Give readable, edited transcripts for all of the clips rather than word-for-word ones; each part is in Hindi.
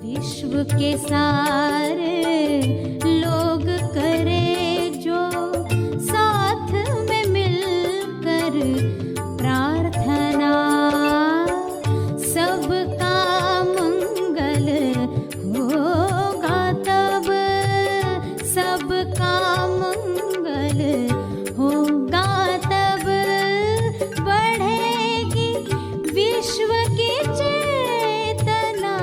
विश्व के सारे लोग करे जो साथ में मिलकर प्रार्थना, सबका मंगल होगा तब, सबका मंगल होगा तब, बढ़ेगी विश्व की चेतना।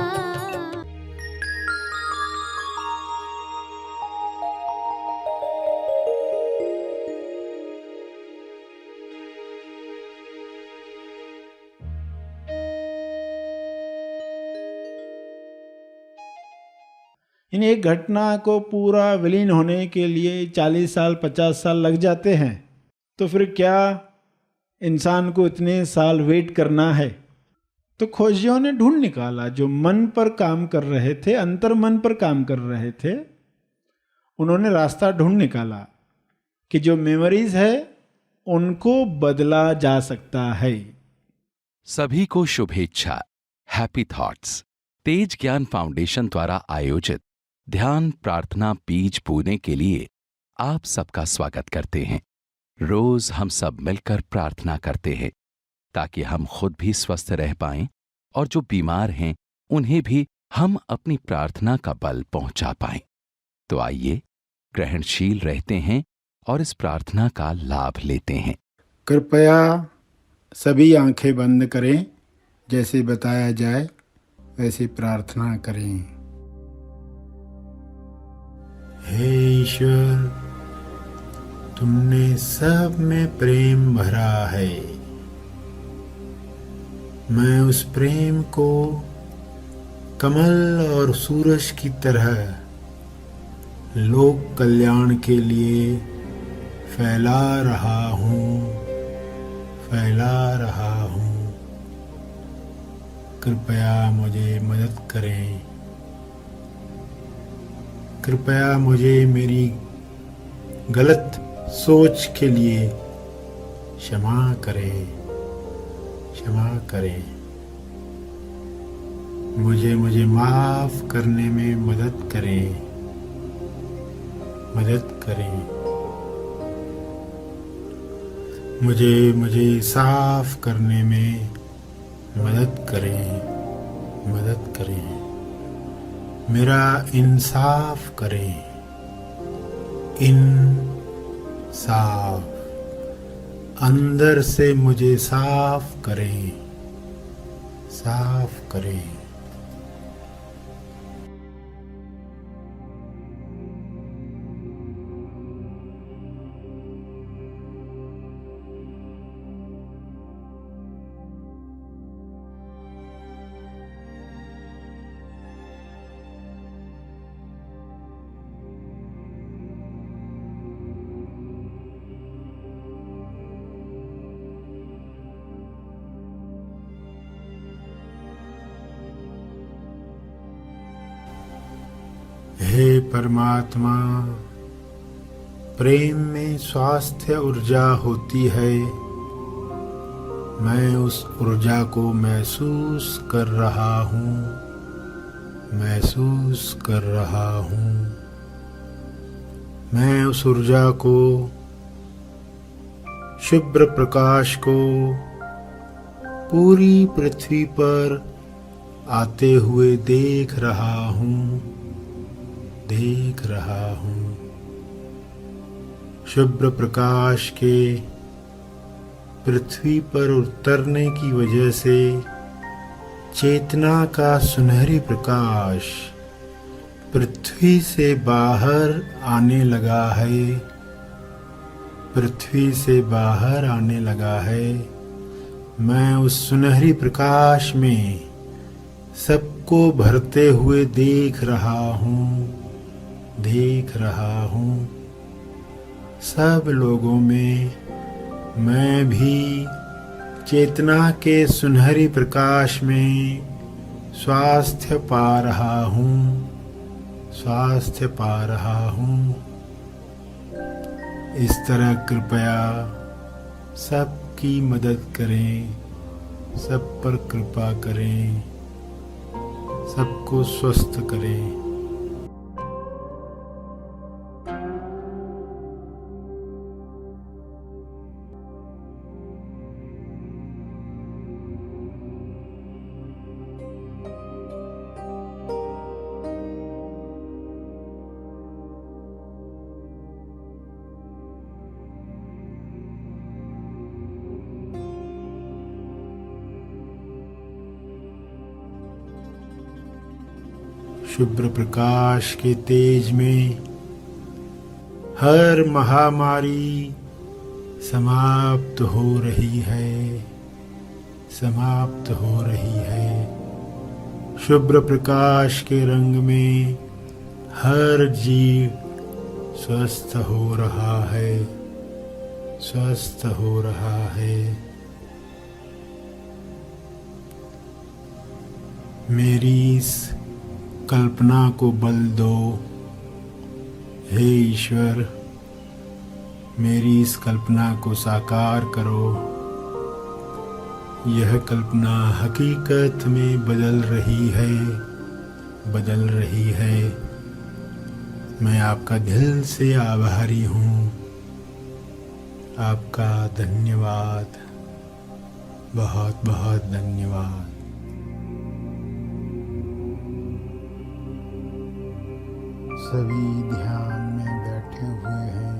इन एक घटना को पूरा विलीन होने के लिए 40 साल 50 साल लग जाते हैं, तो फिर क्या इंसान को इतने साल वेट करना है? तो खोजियों ने ढूंढ निकाला, जो मन पर काम कर रहे थे, अंतर मन पर काम कर रहे थे, उन्होंने रास्ता ढूंढ निकाला कि जो मेमोरीज है उनको बदला जा सकता है। सभी को शुभेच्छा। हैप्पी थॉट्स तेज ज्ञान फाउंडेशन द्वारा आयोजित ध्यान प्रार्थना बीज बोने के लिए आप सबका स्वागत करते हैं। रोज हम सब मिलकर प्रार्थना करते हैं ताकि हम खुद भी स्वस्थ रह पाएं और जो बीमार हैं उन्हें भी हम अपनी प्रार्थना का बल पहुंचा पाएं। तो आइए ग्रहणशील रहते हैं और इस प्रार्थना का लाभ लेते हैं। कृपया सभी आंखें बंद करें, जैसे बताया जाए वैसे प्रार्थना करें। हे ईश्वर, तुमने सब में प्रेम भरा है। मैं उस प्रेम को कमल और सूरज की तरह लोक कल्याण के लिए फैला रहा हूँ, फैला रहा हूँ। कृपया मुझे मदद करें, कृपया मुझे मेरी गलत सोच के लिए क्षमा करें, क्षमा करें। मुझे माफ करने में मदद करें, मदद करें। मुझे साफ करने में मदद करें, मदद करें। मेरा इंसाफ करें, इंसाफ। अंदर से मुझे साफ करें, साफ करें। हे परमात्मा, प्रेम में स्वास्थ्य ऊर्जा होती है। मैं उस ऊर्जा को महसूस कर रहा हूँ, महसूस कर रहा हूँ। मैं उस ऊर्जा को, शुभ्र प्रकाश को पूरी पृथ्वी पर आते हुए देख रहा हूँ, देख रहा हूँ। शुभ्र प्रकाश के पृथ्वी पर उतरने की वजह से चेतना का सुनहरी प्रकाश पृथ्वी से बाहर आने लगा है, पृथ्वी से बाहर आने लगा है। मैं उस सुनहरी प्रकाश में सबको भरते हुए देख रहा हूँ, देख रहा हूँ। सब लोगों में मैं भी चेतना के सुनहरी प्रकाश में स्वास्थ्य पा रहा हूँ, स्वास्थ्य पा रहा हूँ। इस तरह कृपया सबकी मदद करें, सब पर कृपा करें, सबको स्वस्थ करें। शुभ्र प्रकाश के तेज में हर महामारी समाप्त हो रही है, समाप्त हो रही है। शुभ्र प्रकाश के रंग में हर जीव स्वस्थ हो रहा है, स्वस्थ हो रहा है। मेरी इस कल्पना को बल दो, हे ईश्वर, मेरी इस कल्पना को साकार करो। यह कल्पना हकीकत में बदल रही है, बदल रही है। मैं आपका दिल से आभारी हूँ। आपका धन्यवाद, बहुत बहुत धन्यवाद। सभी ध्यान में बैठे हुए हैं।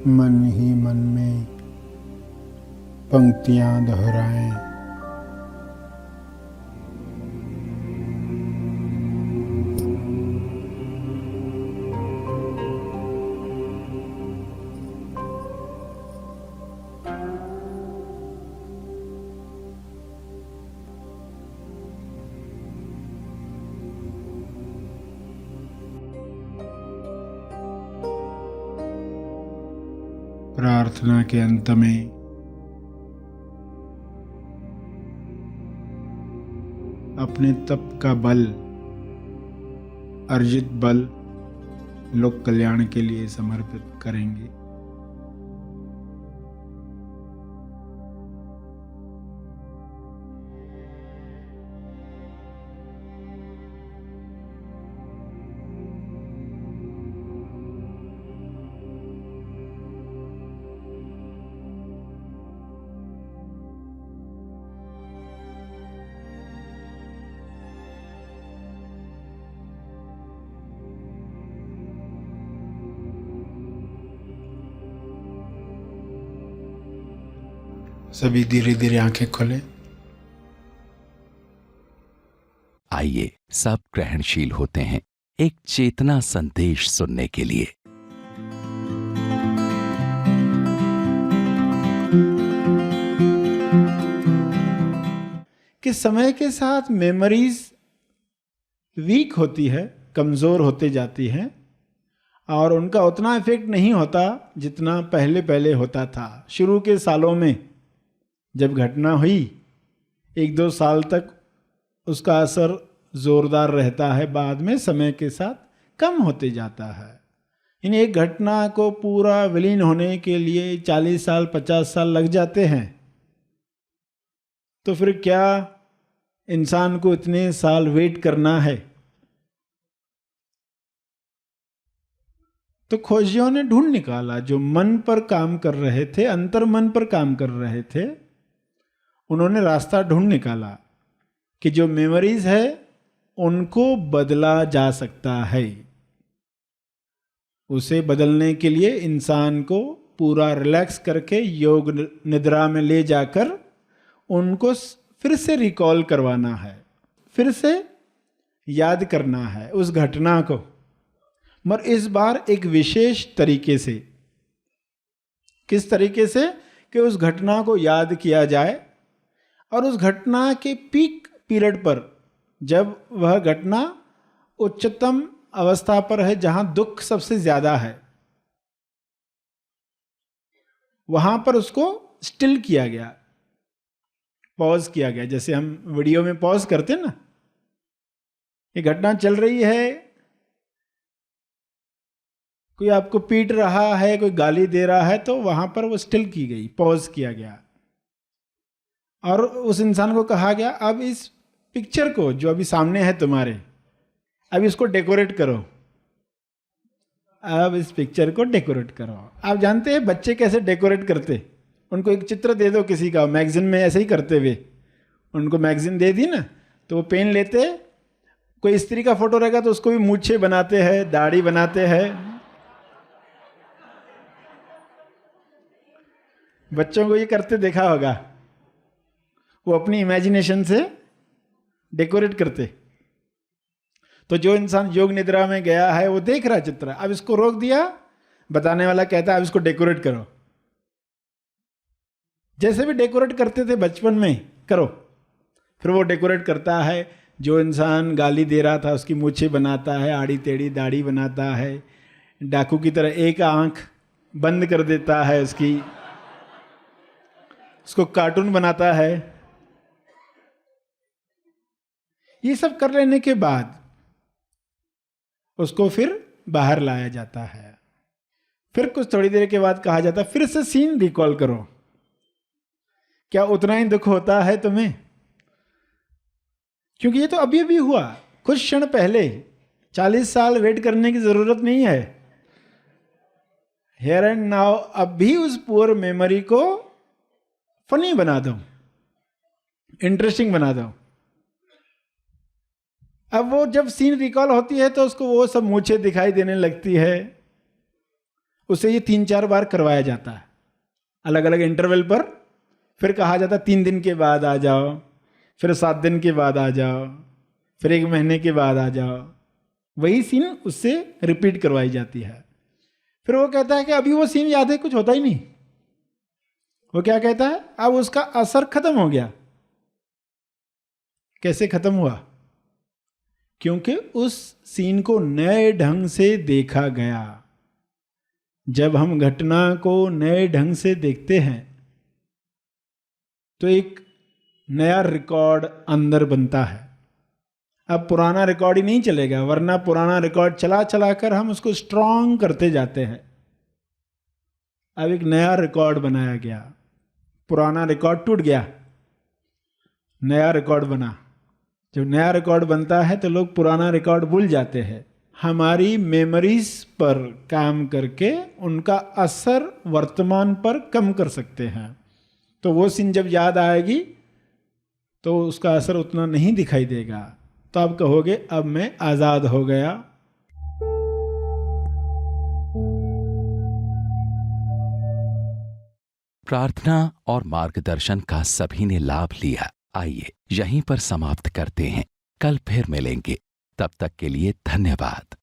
मन ही मन में पंक्तियां दोहराएं। प्रार्थना के अंत में अपने तप का बल, अर्जित बल लोक कल्याण के लिए समर्पित करेंगे। सभी धीरे धीरे आंखें खोलें। आइए सब ग्रहणशील होते हैं एक चेतना संदेश सुनने के लिए। कि समय के साथ मेमोरीज वीक होती है, कमजोर होते जाती हैं और उनका उतना इफेक्ट नहीं होता जितना पहले पहले होता था। शुरू के सालों में जब घटना हुई 1-2 साल तक उसका असर जोरदार रहता है, बाद में समय के साथ कम होते जाता है। इन एक घटना को पूरा विलीन होने के लिए 40 साल 50 साल लग जाते हैं, तो फिर क्या इंसान को इतने साल वेट करना है? तो खोजियों ने ढूंढ निकाला, जो मन पर काम कर रहे थे, अंतर मन पर काम कर रहे थे, उन्होंने रास्ता ढूंढ निकाला कि जो मेमोरीज है उनको बदला जा सकता है। उसे बदलने के लिए इंसान को पूरा रिलैक्स करके योग निद्रा में ले जाकर उनको फिर से रिकॉल करवाना है, फिर से याद करना है उस घटना को, मगर इस बार एक विशेष तरीके से। किस तरीके से? कि उस घटना को याद किया जाए और उस घटना के पीक पीरियड पर, जब वह घटना उच्चतम अवस्था पर है, जहां दुख सबसे ज्यादा है, वहां पर उसको स्टिल किया गया, पॉज किया गया। जैसे हम वीडियो में पॉज करते हैं ना, ये घटना चल रही है, कोई आपको पीट रहा है, कोई गाली दे रहा है, तो वहां पर वो स्टिल की गई, पॉज किया गया, और उस इंसान को कहा गया अब इस पिक्चर को जो अभी सामने है तुम्हारे, अब इसको डेकोरेट करो, अब इस पिक्चर को डेकोरेट करो। आप जानते हैं बच्चे कैसे डेकोरेट करते? उनको एक चित्र दे दो किसी का, मैगजीन में ऐसे ही करते हुए, उनको मैगजीन दे दी ना, तो वो पेन लेते, कोई स्त्री का फोटो रहेगा तो उसको भी मूछे बनाते हैं, दाढ़ी बनाते हैं। बच्चों को ये करते देखा होगा, वो अपनी इमेजिनेशन से डेकोरेट करते। तो जो इंसान योग निद्रा में गया है वो देख रहा चित्र, अब इसको रोक दिया, बताने वाला कहता है अब इसको डेकोरेट करो। जैसे भी डेकोरेट करते थे बचपन में, करो। फिर वो डेकोरेट करता है, जो इंसान गाली दे रहा था उसकी मूछें बनाता है, आड़ी टेढ़ी दाढ़ी बनाता है, डाकू की तरह एक आंख बंद कर देता है उसकी, उसको कार्टून बनाता है। ये सब कर लेने के बाद उसको फिर बाहर लाया जाता है। फिर कुछ थोड़ी देर के बाद कहा जाता है फिर से सीन रिकॉल करो, क्या उतना ही दुख होता है तुम्हें? क्योंकि ये तो अभी अभी हुआ, कुछ क्षण पहले, 40 साल वेट करने की जरूरत नहीं है। हियर एंड नाउ अब भी उस पुअर मेमोरी को फनी बना दो, इंटरेस्टिंग बना दो। अब वो जब सीन रिकॉल होती है तो उसको वो सब मूछें दिखाई देने लगती है। उसे ये 3-4 बार करवाया जाता है अलग अलग इंटरवल पर। फिर कहा जाता है 3 दिन के बाद आ जाओ, फिर 7 दिन के बाद आ जाओ, फिर 1 महीने के बाद आ जाओ। वही सीन उससे रिपीट करवाई जाती है। फिर वो कहता है कि अभी वो सीन याद है, कुछ होता ही नहीं। वो क्या कहता है, अब उसका असर खत्म हो गया। कैसे खत्म हुआ? क्योंकि उस सीन को नए ढंग से देखा गया। जब हम घटना को नए ढंग से देखते हैं तो एक नया रिकॉर्ड अंदर बनता है। अब पुराना रिकॉर्ड ही नहीं चलेगा, वरना पुराना रिकॉर्ड चला चला कर हम उसको स्ट्रांग करते जाते हैं। अब एक नया रिकॉर्ड बनाया गया, पुराना रिकॉर्ड टूट गया, नया रिकॉर्ड बना। जब नया रिकॉर्ड बनता है तो लोग पुराना रिकॉर्ड भूल जाते हैं। हमारी मेमोरीज पर काम करके उनका असर वर्तमान पर कम कर सकते हैं। तो वो सीन जब याद आएगी तो उसका असर उतना नहीं दिखाई देगा। तो आप कहोगे अब मैं आज़ाद हो गया। प्रार्थना और मार्गदर्शन का सभी ने लाभ लिया। आइए यहीं पर समाप्त करते हैं, कल फिर मिलेंगे। तब तक के लिए धन्यवाद।